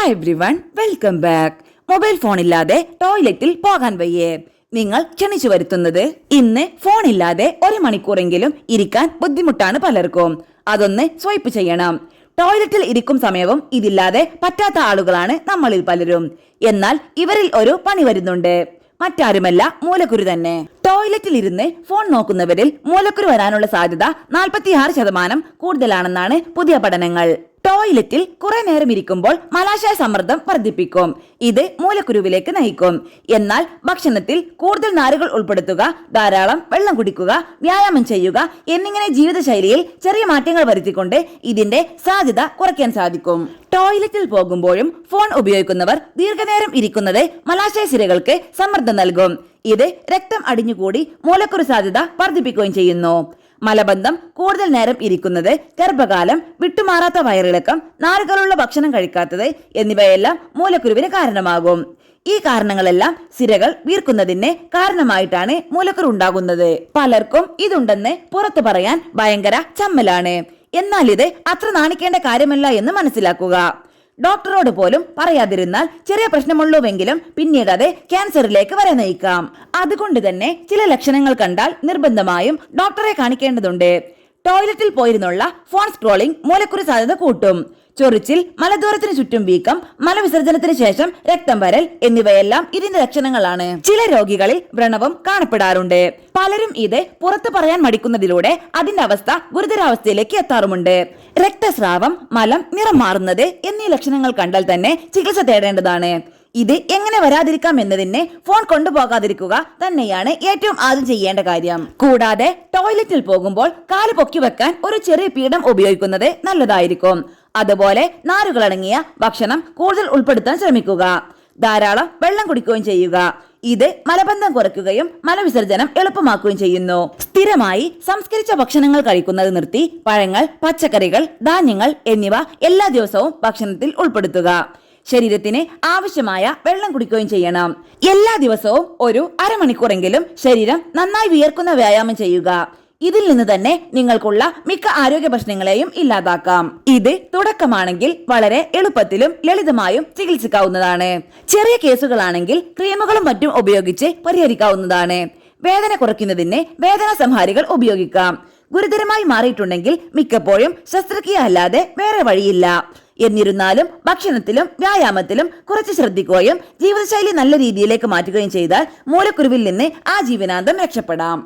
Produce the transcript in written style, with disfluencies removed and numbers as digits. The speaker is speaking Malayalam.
Hi everyone, welcome back. Mobile phone ഇല്ലാതെ ടോയ്ലറ്റിൽ പോകാൻ വയ്യേ? നിങ്ങൾ ക്ഷണിച്ചു വരുത്തുന്നത് ഇന്ന് ഫോൺ ഇല്ലാതെ 1 മണിക്കൂറെങ്കിലും ഇരിക്കാൻ ബുദ്ധിമുട്ടാണ് പലർക്കും. അതൊന്ന് സ്വൈപ്പ് ചെയ്യണം. ടോയ്ലറ്റിൽ ഇരിക്കും സമയവും ഇതില്ലാതെ പറ്റാത്ത ആളുകളാണ് നമ്മളിൽ പലരും. എന്നാൽ ഇവരിൽ ഒരു പണി വരുന്നുണ്ട്. മറ്റാരുമല്ല, മൂലക്കുരു തന്നെ. ടോയ്ലറ്റിൽ ഇരുന്ന് ഫോൺ നോക്കുന്നവരിൽ മൂലക്കുരു വരാനുള്ള സാധ്യത 46% കൂടുതലാണെന്നാണ് പുതിയ പഠനങ്ങൾ. ടോയ്ലറ്റിൽ കുറെ നേരം ഇരിക്കുമ്പോൾ മലാശയ സമ്മർദ്ദം വർദ്ധിപ്പിക്കും. ഇത് മൂലക്കുരുവിലേക്ക് നയിക്കും. എന്നാൽ ഭക്ഷണത്തിൽ കൂടുതൽ നാരുകൾ ഉൾപ്പെടുത്തുക, ധാരാളം വെള്ളം കുടിക്കുക, വ്യായാമം ചെയ്യുക എന്നിങ്ങനെ ജീവിതശൈലിയിൽ ചെറിയ മാറ്റങ്ങൾ വരുത്തിക്കൊണ്ട് ഇതിന്റെ സാധ്യത കുറയ്ക്കാൻ സാധിക്കും. ടോയ്ലറ്റിൽ പോകുമ്പോഴും ഫോൺ ഉപയോഗിക്കുന്നവർ ദീർഘനേരം ഇരിക്കുന്നത് മലാശയ സിരകൾക്ക് സമ്മർദ്ദം നൽകും. ഇത് രക്തം അടിഞ്ഞുകൂടി മൂലക്കുരു സാധ്യത വർദ്ധിപ്പിക്കുകയും ചെയ്യുന്നു. മലബന്ധം, കൂടുതൽ നേരം ഇരിക്കുന്നത്, ഗർഭകാലം, വിട്ടുമാറാത്ത വയറിളക്കം, നാരുകളുള്ള ഭക്ഷണം കഴിക്കാത്തത് എന്നിവയെല്ലാം മൂലക്കുരുവിന് കാരണമാകും. ഈ കാരണങ്ങളെല്ലാം സിരകൾ വീർക്കുന്നതിന് കാരണമായിട്ടാണ് മൂലക്കുരു ഉണ്ടാകുന്നത്. പലർക്കും ഇതുണ്ടെന്ന് പുറത്തു പറയാൻ ഭയങ്കര ചമ്മലാണ്. എന്നാൽ ഇത് അത്ര നാണിക്കേണ്ട കാര്യമല്ല എന്ന് മനസ്സിലാക്കുക. ഡോക്ടറോട് പോലും പറയാതിരുന്നാൽ ചെറിയ പ്രശ്നമുള്ളൂവെങ്കിലും പിന്നീട് അത് ക്യാൻസറിലേക്ക് വരെ നയിക്കാം. അതുകൊണ്ട് തന്നെ ചില ലക്ഷണങ്ങൾ കണ്ടാൽ നിർബന്ധമായും ഡോക്ടറെ കാണിക്കേണ്ടതുണ്ട്. ടോയ്ലറ്റിൽ പോയിരുന്നുള്ള ഫോൺ സ്ക്രോളിംഗ് മൂലക്കുരു സാധ്യത കൂട്ടും. ചൊറിച്ചിൽ, മലദ്വാരത്തിന് ചുറ്റും വീക്കം, മലവിസർജനത്തിന് ശേഷം രക്തം വരൽ എന്നിവയെല്ലാം ഇതിന്റെ ലക്ഷണങ്ങളാണ്. ചില രോഗികളിൽ വ്രണവും കാണപ്പെടാറുണ്ട്. പലരും ഇത് പുറത്തു പറയാൻ മടിക്കുന്നതിലൂടെ അതിന്റെ അവസ്ഥ ഗുരുതരാവസ്ഥയിലേക്ക് എത്താറുമുണ്ട്. രക്തസ്രാവം, മലം, നിറം മാറുന്നത് എന്നീ ലക്ഷണങ്ങൾ കണ്ടാൽ തന്നെ ചികിത്സ തേടേണ്ടതാണ്. ഇത് എങ്ങനെ വരാതിരിക്കാം എന്നതിന് ഫോൺ കൊണ്ടുപോകാതിരിക്കുക തന്നെയാണ് ഏറ്റവും ആദ്യം ചെയ്യേണ്ട കാര്യം. കൂടാതെ ടോയ്ലറ്റിൽ പോകുമ്പോൾ കാല് പൊക്കി വെക്കാൻ ഒരു ചെറിയ പീഠം ഉപയോഗിക്കുന്നത് നല്ലതായിരിക്കും. അതുപോലെ നാരുകളടങ്ങിയ ഭക്ഷണം കൂടുതൽ ഉൾപ്പെടുത്താൻ ശ്രമിക്കുക. ധാരാളം വെള്ളം കുടിക്കുകയും ചെയ്യുക. ഇത് മലബന്ധം കുറയ്ക്കുകയും മലവിസർജനം എളുപ്പമാക്കുകയും ചെയ്യുന്നു. സ്ഥിരമായി സംസ്കരിച്ച ഭക്ഷണങ്ങൾ കഴിക്കുന്നത് നിർത്തി പഴങ്ങൾ, പച്ചക്കറികൾ, ധാന്യങ്ങൾ എന്നിവ എല്ലാ ദിവസവും ഭക്ഷണത്തിൽ ഉൾപ്പെടുത്തുക. ശരീരത്തിന് ആവശ്യമായ വെള്ളം കുടിക്കുകയും ചെയ്യണം. എല്ലാ ദിവസവും ഒരു അരമണിക്കൂറെങ്കിലും ശരീരം നന്നായി വിയർക്കുന്ന വ്യായാമം ചെയ്യുക. ഇതിൽ നിന്ന് തന്നെ നിങ്ങൾക്കുള്ള മിക്ക ആരോഗ്യ പ്രശ്നങ്ങളെയും ഇല്ലാതാക്കാം. ഇത് തുടക്കമാണെങ്കിൽ വളരെ എളുപ്പത്തിലും ലളിതമായും ചികിത്സിക്കാവുന്നതാണ്. ചെറിയ കേസുകളാണെങ്കിൽ ക്രീമുകളും മറ്റും ഉപയോഗിച്ച് പരിഹരിക്കാവുന്നതാണ്. വേദന കുറയ്ക്കുന്നതിന് വേദന സംഹാരികൾ ഉപയോഗിക്കാം. ഗുരുതരമായി മാറിയിട്ടുണ്ടെങ്കിൽ മിക്കപ്പോഴും ശസ്ത്രക്രിയ അല്ലാതെ വേറെ വഴിയില്ല. എന്നിരുന്നാലും ഭക്ഷണത്തിലും വ്യായാമത്തിലും കുറച്ച് ശ്രദ്ധിക്കുകയും ജീവിതശൈലി നല്ല രീതിയിലേക്ക് മാറ്റുകയും ചെയ്താൽ മൂലക്കുരുവിൽ നിന്ന് ആജീവനാന്തം രക്ഷപ്പെടാം.